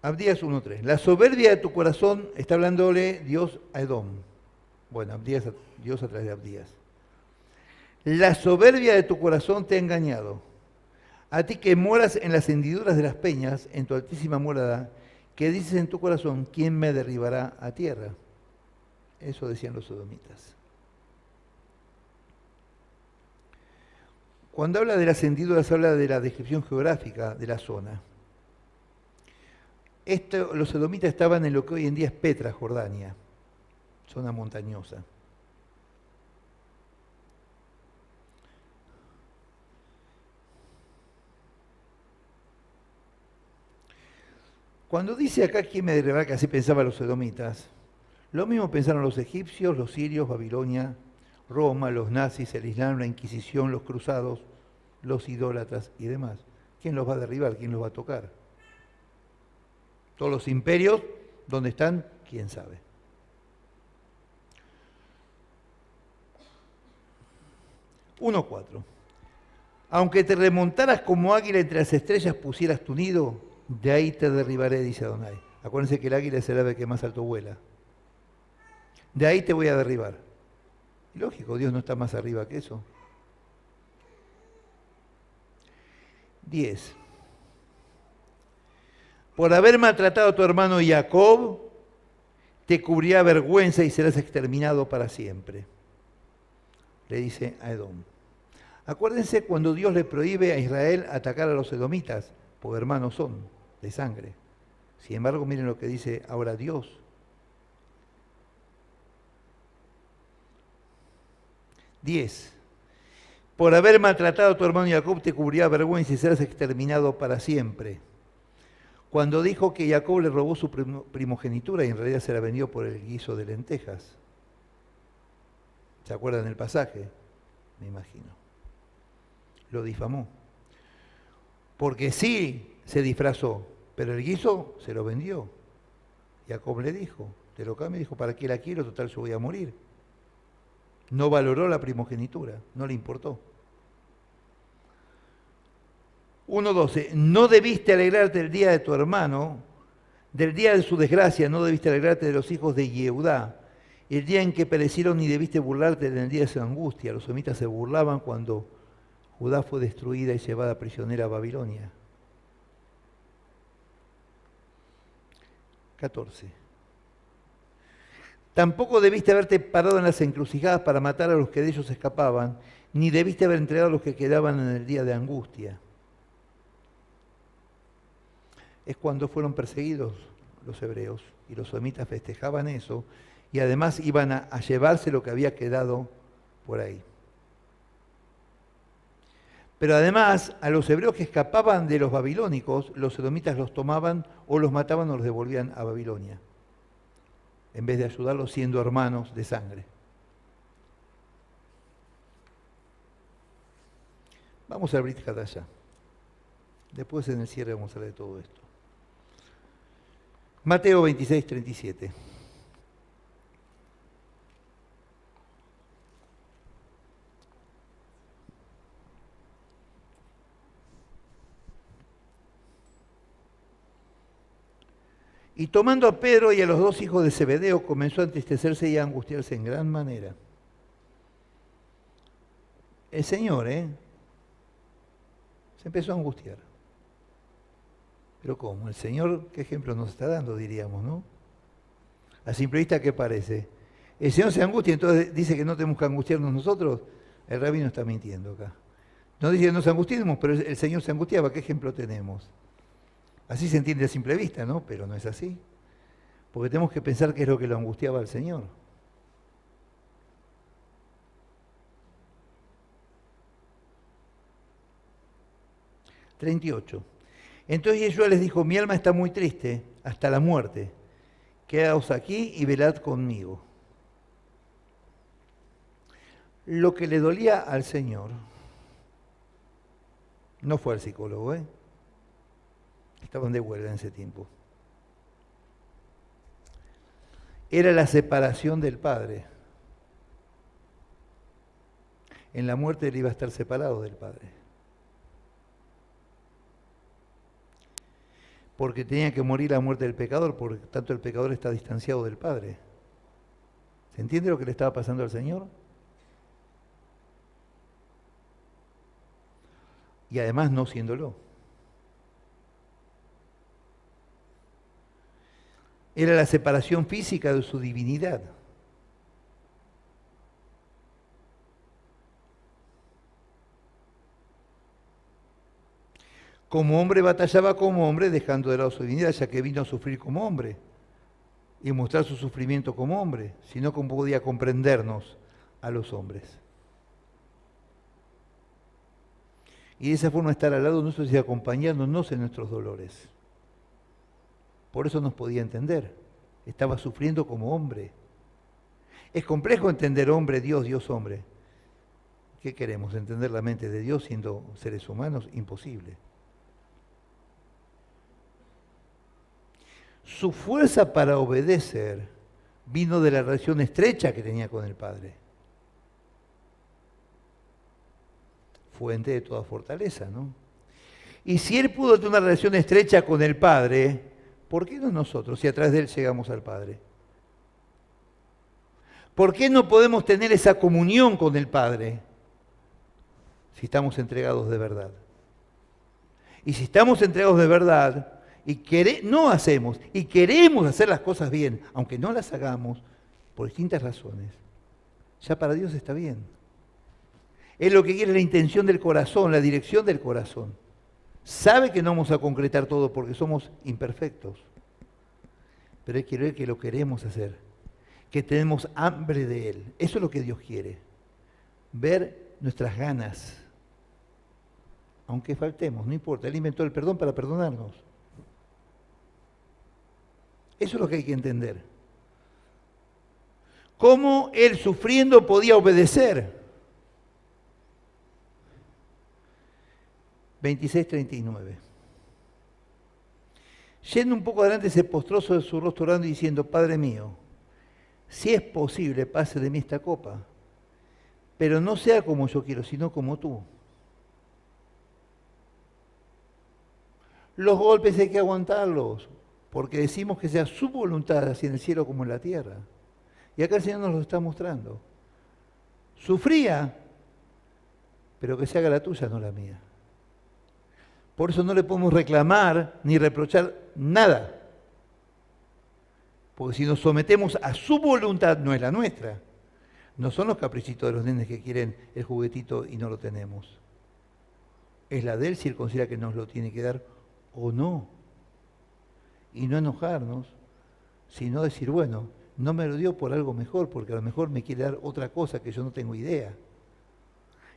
Abdías 1:3. La soberbia de tu corazón, está hablándole Dios a Edom. Bueno, Dios a través de Abdías. La soberbia de tu corazón te ha engañado. A ti que moras en las hendiduras de las peñas, en tu altísima morada, que dices en tu corazón, ¿quién me derribará a tierra? Eso decían los sodomitas. Cuando habla de las hendiduras, habla de la descripción geográfica de la zona. Los edomitas estaban en lo que hoy en día es Petra, Jordania, zona montañosa. Cuando dice acá quién me derribará, que así pensaban los edomitas, lo mismo pensaron los egipcios, los sirios, Babilonia, Roma, los nazis, el Islam, la Inquisición, los cruzados, los idólatras y demás. ¿Quién los va a derribar? ¿Quién los va a tocar? Todos los imperios, ¿dónde están? ¿Quién sabe? Uno 4. Aunque te remontaras como águila entre las estrellas, pusieras tu nido, de ahí te derribaré, dice Adonai. Acuérdense que el águila es el ave que más alto vuela. De ahí te voy a derribar. Lógico, Dios no está más arriba que eso. 10. Por haber maltratado a tu hermano Jacob, te cubrirá vergüenza y serás exterminado para siempre. Le dice a Edom. Acuérdense cuando Dios le prohíbe a Israel atacar a los edomitas, porque hermanos son, de sangre. Sin embargo, miren lo que dice ahora Dios. 10. Por haber maltratado a tu hermano Jacob, te cubrirá vergüenza y serás exterminado para siempre. Cuando dijo que Jacob le robó su primogenitura y en realidad se la vendió por el guiso de lentejas. ¿Se acuerdan del pasaje? Me imagino. Lo difamó. Porque sí se disfrazó, pero el guiso se lo vendió. Jacob le dijo, te lo cambio, dijo, ¿para qué la quiero? Total, yo voy a morir. No valoró la primogenitura, no le importó. 1:12, no debiste alegrarte del día de tu hermano, del día de su desgracia, no debiste alegrarte de los hijos de Yehudá. El día en que perecieron ni debiste burlarte en el día de su angustia. Los semitas se burlaban cuando Judá fue destruida y llevada prisionera a Babilonia. 14. Tampoco debiste haberte parado en las encrucijadas para matar a los que de ellos escapaban, ni debiste haber entregado a los que quedaban en el día de angustia. Es cuando fueron perseguidos los hebreos y los semitas festejaban eso y además iban a llevarse lo que había quedado por ahí. Pero además a los hebreos que escapaban de los babilónicos, los edomitas los tomaban o los mataban o los devolvían a Babilonia, en vez de ayudarlos siendo hermanos de sangre. Vamos al Brit Hadashah. Después en el cierre vamos a hablar de todo esto. Mateo 26, 37. Y tomando a Pedro y a los dos hijos de Zebedeo, comenzó a entristecerse y a angustiarse en gran manera. El Señor, se empezó a angustiar. Pero ¿cómo? El Señor, ¿qué ejemplo nos está dando, diríamos, no? A simple vista, ¿qué parece? El Señor se angustia, entonces dice que no tenemos que angustiarnos nosotros. El rabino está mintiendo acá. No dice que nos angustiemos, pero el Señor se angustiaba. ¿Qué ejemplo tenemos? Así se entiende a simple vista, ¿no? Pero no es así. Porque tenemos que pensar qué es lo que lo angustiaba al Señor. (38) Entonces Yeshua les dijo, mi alma está muy triste hasta la muerte. Quedaos aquí y velad conmigo. Lo que le dolía al Señor no fue al psicólogo, Estaban de huelga en ese tiempo. Era la separación del Padre. En la muerte él iba a estar separado del Padre. Porque tenía que morir la muerte del pecador, porque tanto el pecador está distanciado del Padre. ¿Se entiende lo que le estaba pasando al Señor? Y además no siéndolo. Era la separación física de su divinidad. Como hombre batallaba como hombre, dejando de lado su divinidad, ya que vino a sufrir como hombre y mostrar su sufrimiento como hombre, sino como podía comprendernos a los hombres. Y de esa forma estar al lado de nosotros y acompañándonos en nuestros dolores. Por eso nos podía entender. Estaba sufriendo como hombre. Es complejo entender hombre, Dios, Dios, hombre. ¿Qué queremos? ¿Entender la mente de Dios siendo seres humanos? Imposible. Su fuerza para obedecer vino de la relación estrecha que tenía con el Padre. Fuente de toda fortaleza, ¿no? Y si él pudo tener una relación estrecha con el Padre, ¿por qué no nosotros, si a través de él llegamos al Padre? ¿Por qué no podemos tener esa comunión con el Padre si estamos entregados de verdad? Y si estamos entregados de verdad y no hacemos y queremos hacer las cosas bien, aunque no las hagamos por distintas razones, ya para Dios está bien. Él lo que quiere es la intención del corazón, la dirección del corazón. Sabe que no vamos a concretar todo porque somos imperfectos, pero Él quiere ver que lo queremos hacer, que tenemos hambre de Él. Eso es lo que Dios quiere, ver nuestras ganas, aunque faltemos, no importa. Él inventó el perdón para perdonarnos. Eso es lo que hay que entender. ¿Cómo Él sufriendo podía obedecer? 26:39. Yendo un poco adelante, se postró sobre su rostro orando y diciendo: Padre mío, si es posible, pase de mí esta copa, pero no sea como yo quiero, sino como tú. Los golpes hay que aguantarlos, porque decimos que sea su voluntad, así en el cielo como en la tierra. Y acá el Señor nos lo está mostrando. Sufría, pero que se haga la tuya, no la mía. Por eso no le podemos reclamar ni reprochar nada. Porque si nos sometemos a su voluntad, no es la nuestra. No son los caprichitos de los nenes que quieren el juguetito y no lo tenemos. Es la de él si él considera que nos lo tiene que dar o no. Y no enojarnos, sino decir, bueno, no me lo dio por algo mejor, porque a lo mejor me quiere dar otra cosa que yo no tengo idea.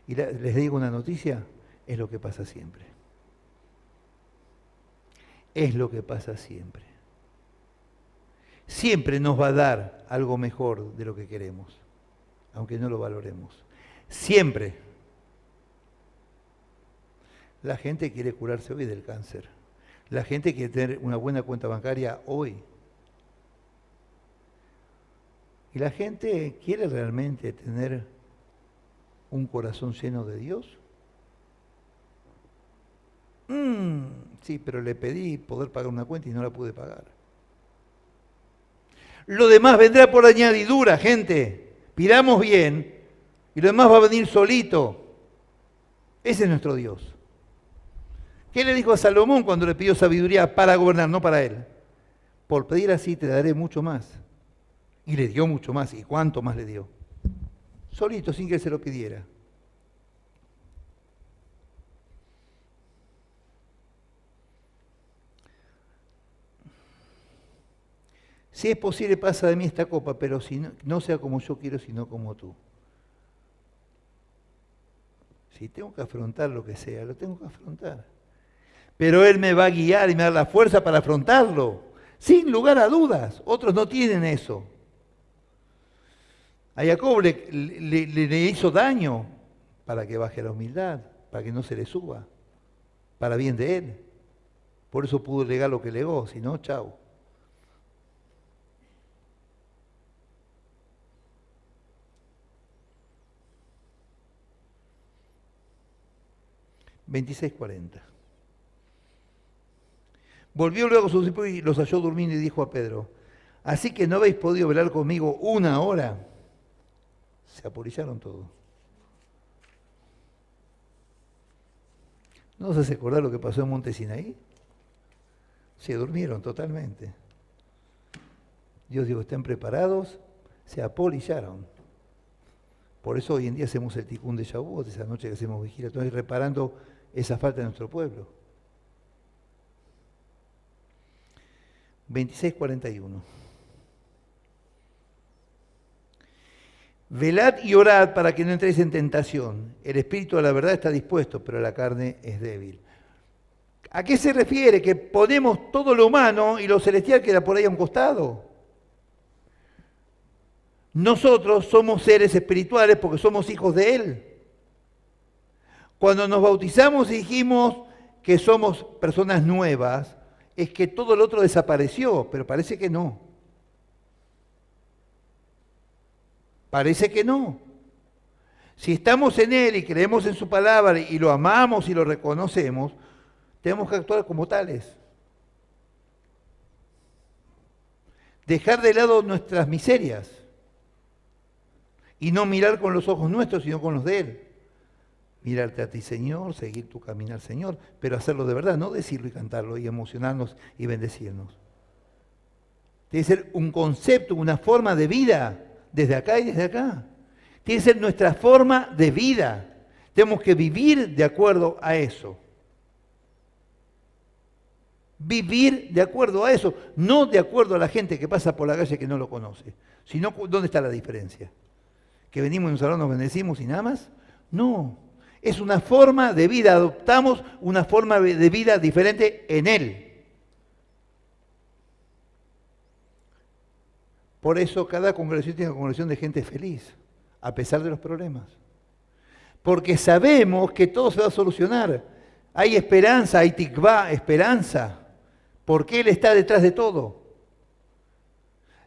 Y les digo una noticia, es lo que pasa siempre. Es lo que pasa siempre. Siempre nos va a dar algo mejor de lo que queremos, aunque no lo valoremos. Siempre. La gente quiere curarse hoy del cáncer. La gente quiere tener una buena cuenta bancaria hoy. Y la gente quiere realmente tener un corazón lleno de Dios. Sí, pero le pedí poder pagar una cuenta y no la pude pagar. Lo demás vendrá por añadidura, gente. Pidamos bien y lo demás va a venir solito. Ese es nuestro Dios. ¿Qué le dijo a Salomón cuando le pidió sabiduría para gobernar, no para él? Por pedir así te daré mucho más. Y le dio mucho más. ¿Y cuánto más le dio? Solito, sin que él se lo pidiera. Si es posible, pasa de mí esta copa, pero si no sea como yo quiero, sino como tú. Si tengo que afrontar lo que sea, lo tengo que afrontar. Pero Él me va a guiar y me da la fuerza para afrontarlo, sin lugar a dudas. Otros no tienen eso. A Jacob le hizo daño para que baje la humildad, para que no se le suba, para bien de él. Por eso pudo legar lo que legó, si no, chao. (26:40). Volvió luego a sus discípulos y los halló durmiendo y dijo a Pedro: ¿así que no habéis podido velar conmigo una hora? Se apolillaron todos. ¿No os hace acordar lo que pasó en Monte Sinaí? Se durmieron totalmente. Dios dijo, estén preparados, se apolillaron. Por eso hoy en día hacemos el ticún de Shavuot, esa noche que hacemos vigilia, entonces reparando esa falta de nuestro pueblo. 26:41. Velad y orad para que no entréis en tentación. El espíritu de la verdad está dispuesto, pero la carne es débil. ¿A qué se refiere? Que ponemos todo lo humano y lo celestial queda por ahí a un costado. Nosotros somos seres espirituales porque somos hijos de Él. Cuando nos bautizamos y dijimos que somos personas nuevas, es que todo lo otro desapareció, pero parece que no. Parece que no. Si estamos en Él y creemos en su palabra y lo amamos y lo reconocemos, tenemos que actuar como tales. Dejar de lado nuestras miserias y no mirar con los ojos nuestros, sino con los de Él. Mirarte a ti, Señor, seguir tu caminar, Señor, pero hacerlo de verdad, no decirlo y cantarlo y emocionarnos y bendecirnos. Tiene que ser un concepto, una forma de vida, desde acá y desde acá. Tiene que ser nuestra forma de vida. Tenemos que vivir de acuerdo a eso. Vivir de acuerdo a eso, no de acuerdo a la gente que pasa por la calle que no lo conoce. Sino, ¿dónde está la diferencia? ¿Que venimos en un salón, nos bendecimos y nada más? No. Es una forma de vida, adoptamos una forma de vida diferente en Él. Por eso cada congregación tiene una congregación de gente feliz, a pesar de los problemas. Porque sabemos que todo se va a solucionar. Hay esperanza, hay tikvá, esperanza, porque Él está detrás de todo.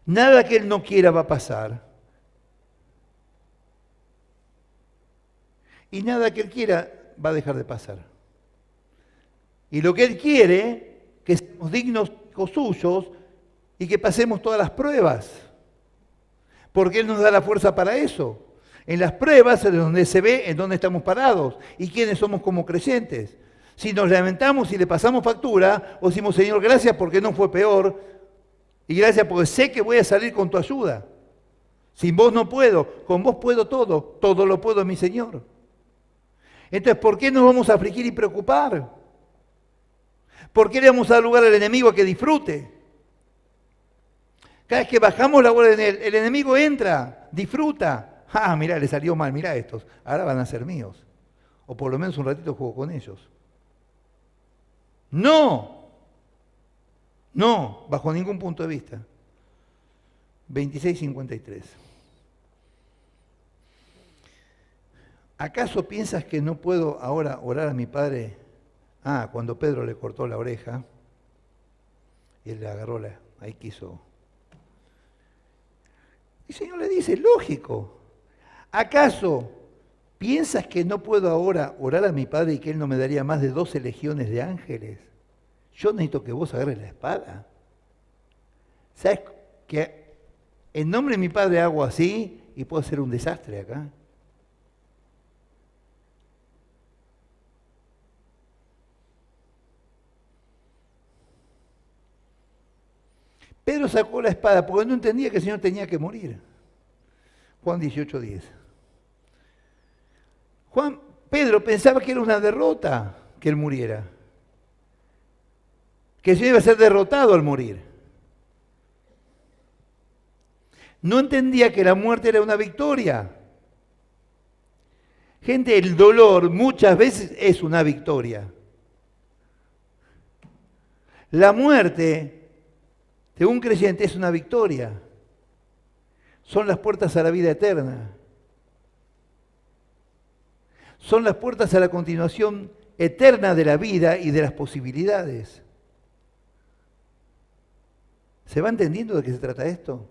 Nada que Él no quiera va a pasar. Y nada que Él quiera va a dejar de pasar. Y lo que Él quiere, que seamos dignos hijos suyos y que pasemos todas las pruebas. Porque Él nos da la fuerza para eso. En las pruebas es donde se ve en dónde estamos parados y quiénes somos como creyentes. Si nos lamentamos y le pasamos factura, o decimos, Señor, gracias porque no fue peor, y gracias porque sé que voy a salir con tu ayuda. Sin vos no puedo, con vos puedo todo, todo lo puedo en mi Señor. Entonces, ¿por qué nos vamos a afligir y preocupar? ¿Por qué le vamos a dar lugar al enemigo a que disfrute? Cada vez que bajamos la guardia en él, el enemigo entra, disfruta. Ah, mirá, le salió mal, mirá estos, ahora van a ser míos. O por lo menos un ratito juego con ellos. No, no, bajo ningún punto de vista. 26:53. ¿Acaso piensas que no puedo ahora orar a mi padre? Ah, cuando Pedro le cortó la oreja, y él le agarró ahí quiso. Y el Señor le dice, lógico, ¿acaso piensas que no puedo ahora orar a mi padre y que Él no me daría más de 12 legiones de ángeles? Yo necesito que vos agarres la espada. ¿Sabes que en nombre de mi padre hago así y puedo hacer un desastre acá? Pedro sacó la espada porque no entendía que el Señor tenía que morir. Juan 18:10. Pedro pensaba que era una derrota que él muriera. Que el Señor iba a ser derrotado al morir. No entendía que la muerte era una victoria. Gente, el dolor muchas veces es una victoria. La muerte de un creyente es una victoria. Son las puertas a la vida eterna. Son las puertas a la continuación eterna de la vida y de las posibilidades. ¿Se va entendiendo de qué se trata esto?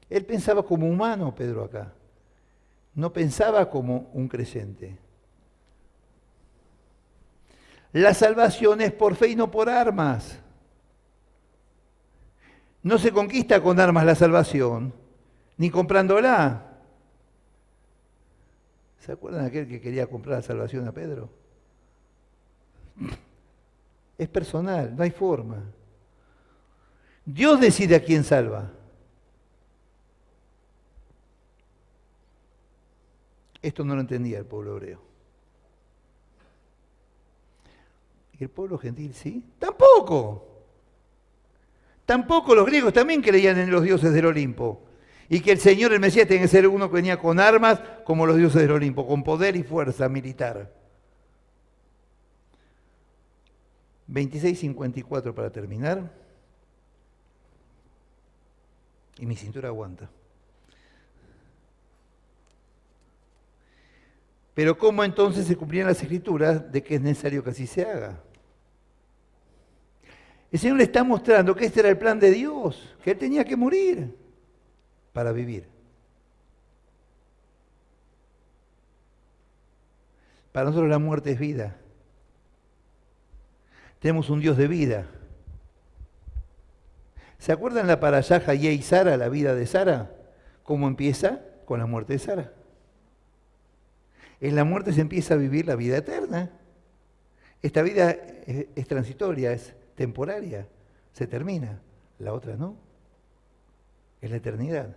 Él pensaba como humano, Pedro, acá. No pensaba como un creyente. La salvación es por fe y no por armas. No se conquista con armas la salvación, ni comprándola. ¿Se acuerdan de aquel que quería comprar la salvación a Pedro? Es personal, no hay forma. Dios decide a quién salva. Esto no lo entendía el pueblo hebreo. ¿Y el pueblo gentil sí? ¡Tampoco! Tampoco los griegos también creían en los dioses del Olimpo. Y que el Señor, el Mesías, tiene que ser uno que venía con armas como los dioses del Olimpo, con poder y fuerza militar. 26:54 para terminar. Y mi cintura aguanta. Pero ¿cómo entonces se cumplían las Escrituras de que es necesario que así se haga? El Señor le está mostrando que este era el plan de Dios, que Él tenía que morir para vivir. Para nosotros la muerte es vida. Tenemos un Dios de vida. ¿Se acuerdan la parashá Hayé y Sara, la vida de Sara? ¿Cómo empieza? Con la muerte de Sara. En la muerte se empieza a vivir la vida eterna. Esta vida es transitoria, es temporaria, se termina. La otra no. Es la eternidad.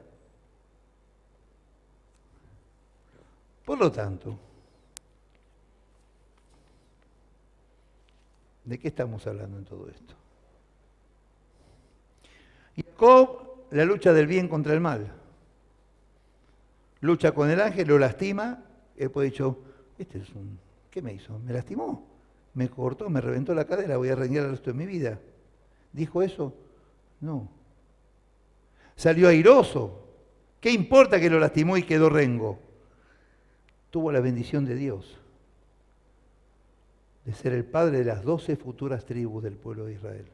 Por lo tanto, ¿de qué estamos hablando en todo esto? Jacob, la lucha del bien contra el mal. Lucha con el ángel, lo lastima. Él puede dicho, ¿qué me hizo? ¿Me lastimó? ¿Me cortó? ¿Me reventó la cadera? Voy a rendir el resto de mi vida. ¿Dijo eso? No. Salió airoso. ¿Qué importa que lo lastimó y quedó rengo? Tuvo la bendición de Dios de ser el padre de las 12 futuras tribus del pueblo de Israel.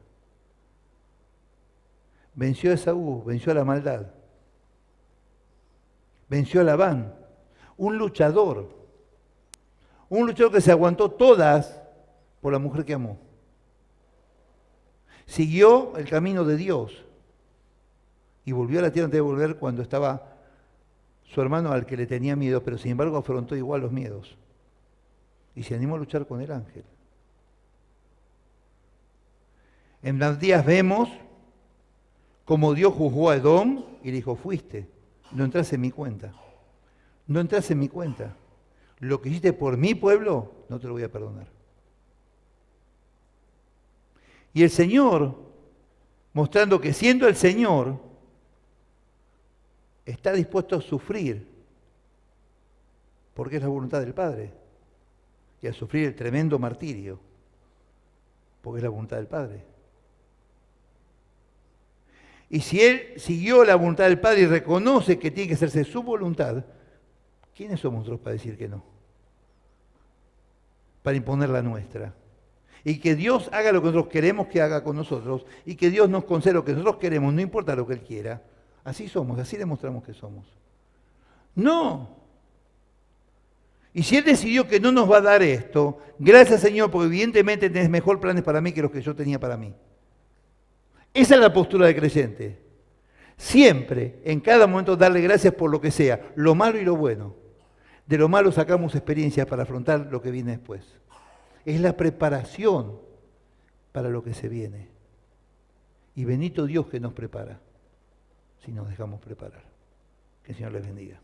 Venció a Esaú, venció a la maldad, venció a Labán, un luchador que se aguantó todas por la mujer que amó. Siguió el camino de Dios y volvió a la tierra antes de volver cuando estaba su hermano al que le tenía miedo, pero sin embargo afrontó igual los miedos y se animó a luchar con el ángel. En los días vemos cómo Dios juzgó a Edom y le dijo, fuiste, no entras en mi cuenta, no entras en mi cuenta. Lo que hiciste por mi pueblo, no te lo voy a perdonar. Y el Señor, mostrando que siendo el Señor, está dispuesto a sufrir, porque es la voluntad del Padre, y a sufrir el tremendo martirio, porque es la voluntad del Padre. Y si Él siguió la voluntad del Padre y reconoce que tiene que hacerse su voluntad, ¿quiénes somos nosotros para decir que no? Para imponer la nuestra. Y que Dios haga lo que nosotros queremos que haga con nosotros, y que Dios nos conceda lo que nosotros queremos, no importa lo que Él quiera. Así somos, así demostramos que somos. No. Y si Él decidió que no nos va a dar esto, gracias Señor, porque evidentemente tenés mejor planes para mí que los que yo tenía para mí. Esa es la postura del creyente. Siempre, en cada momento, darle gracias por lo que sea, lo malo y lo bueno. De lo malo sacamos experiencias para afrontar lo que viene después. Es la preparación para lo que se viene. Y bendito Dios que nos prepara, si nos dejamos preparar. Que el Señor les bendiga.